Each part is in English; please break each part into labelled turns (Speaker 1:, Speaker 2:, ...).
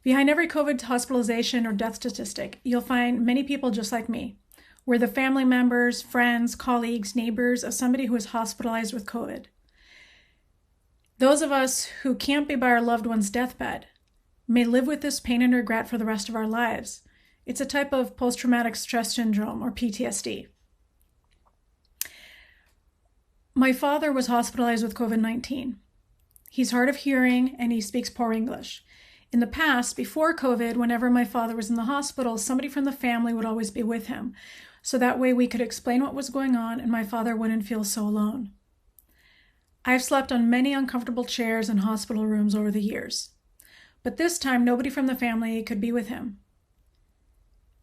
Speaker 1: Behind every COVID hospitalization or death statistic, you'll find many people just like me. We're the family members, friends, colleagues, neighbors of somebody who is hospitalized with COVID. Those of us who can't be by our loved one's deathbed may live with this pain and regret for the rest of our lives. It's a type of post-traumatic stress syndrome, or PTSD. My father was hospitalized with COVID-19. He's hard of hearing and he speaks poor English. In the past, before COVID, whenever my father was in the hospital, somebody from the family would always be with him. So that way we could explain what was going on and my father wouldn't feel so alone. I've slept on many uncomfortable chairs in hospital rooms over the years. But this time, nobody from the family could be with him.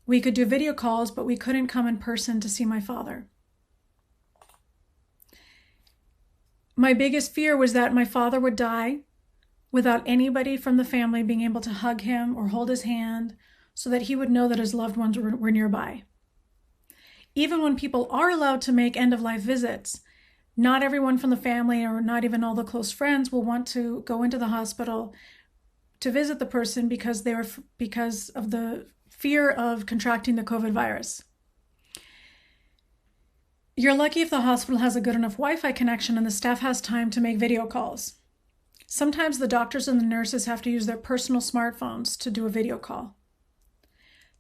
Speaker 1: We could do video calls, but we couldn't come in person to see my father. My biggest fear was that my father would die without anybody from the family being able to hug him or hold his hand so that he would know that his loved ones were nearby. Even when people are allowed to make end-of-life visits, not everyone from the family or not even all the close friends will want to go into the hospital to visit the person because of the fear of contracting the COVID virus. You're lucky if the hospital has a good enough Wi-Fi connection and the staff has time to make video calls. Sometimes the doctors and the nurses have to use their personal smartphones to do a video call.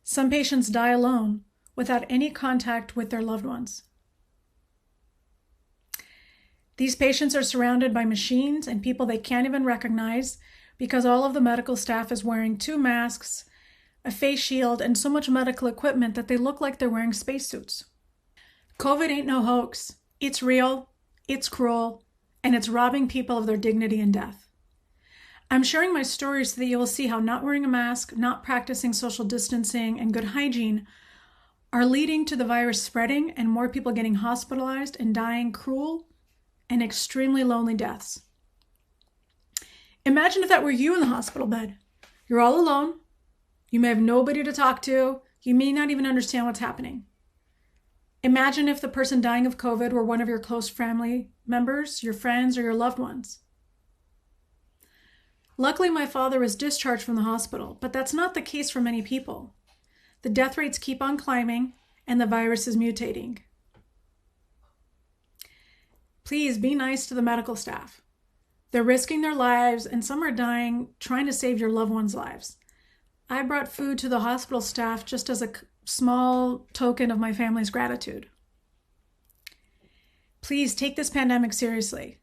Speaker 1: Some patients die alone without any contact with their loved ones. These patients are surrounded by machines and people they can't even recognize because all of the medical staff is wearing 2 masks, a face shield, and so much medical equipment that they look like they're wearing spacesuits. COVID ain't no hoax. It's real, it's cruel, and it's robbing people of their dignity and death. I'm sharing my story so that you will see how not wearing a mask, not practicing social distancing, and good hygiene are leading to the virus spreading and more people getting hospitalized and dying cruel and extremely lonely deaths. Imagine if that were you in the hospital bed. You're all alone. You may have nobody to talk to. You may not even understand what's happening. Imagine if the person dying of COVID were one of your close family members, your friends, or your loved ones. Luckily, my father was discharged from the hospital, but that's not the case for many people. The death rates keep on climbing, and the virus is mutating. Please be nice to the medical staff. They're risking their lives, and some are dying trying to save your loved ones' lives. I brought food to the hospital staff just as a small token of my family's gratitude. Please take this pandemic seriously.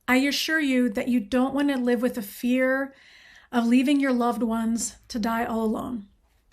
Speaker 1: I assure you that you don't want to live with the fear of leaving your loved ones to die all alone.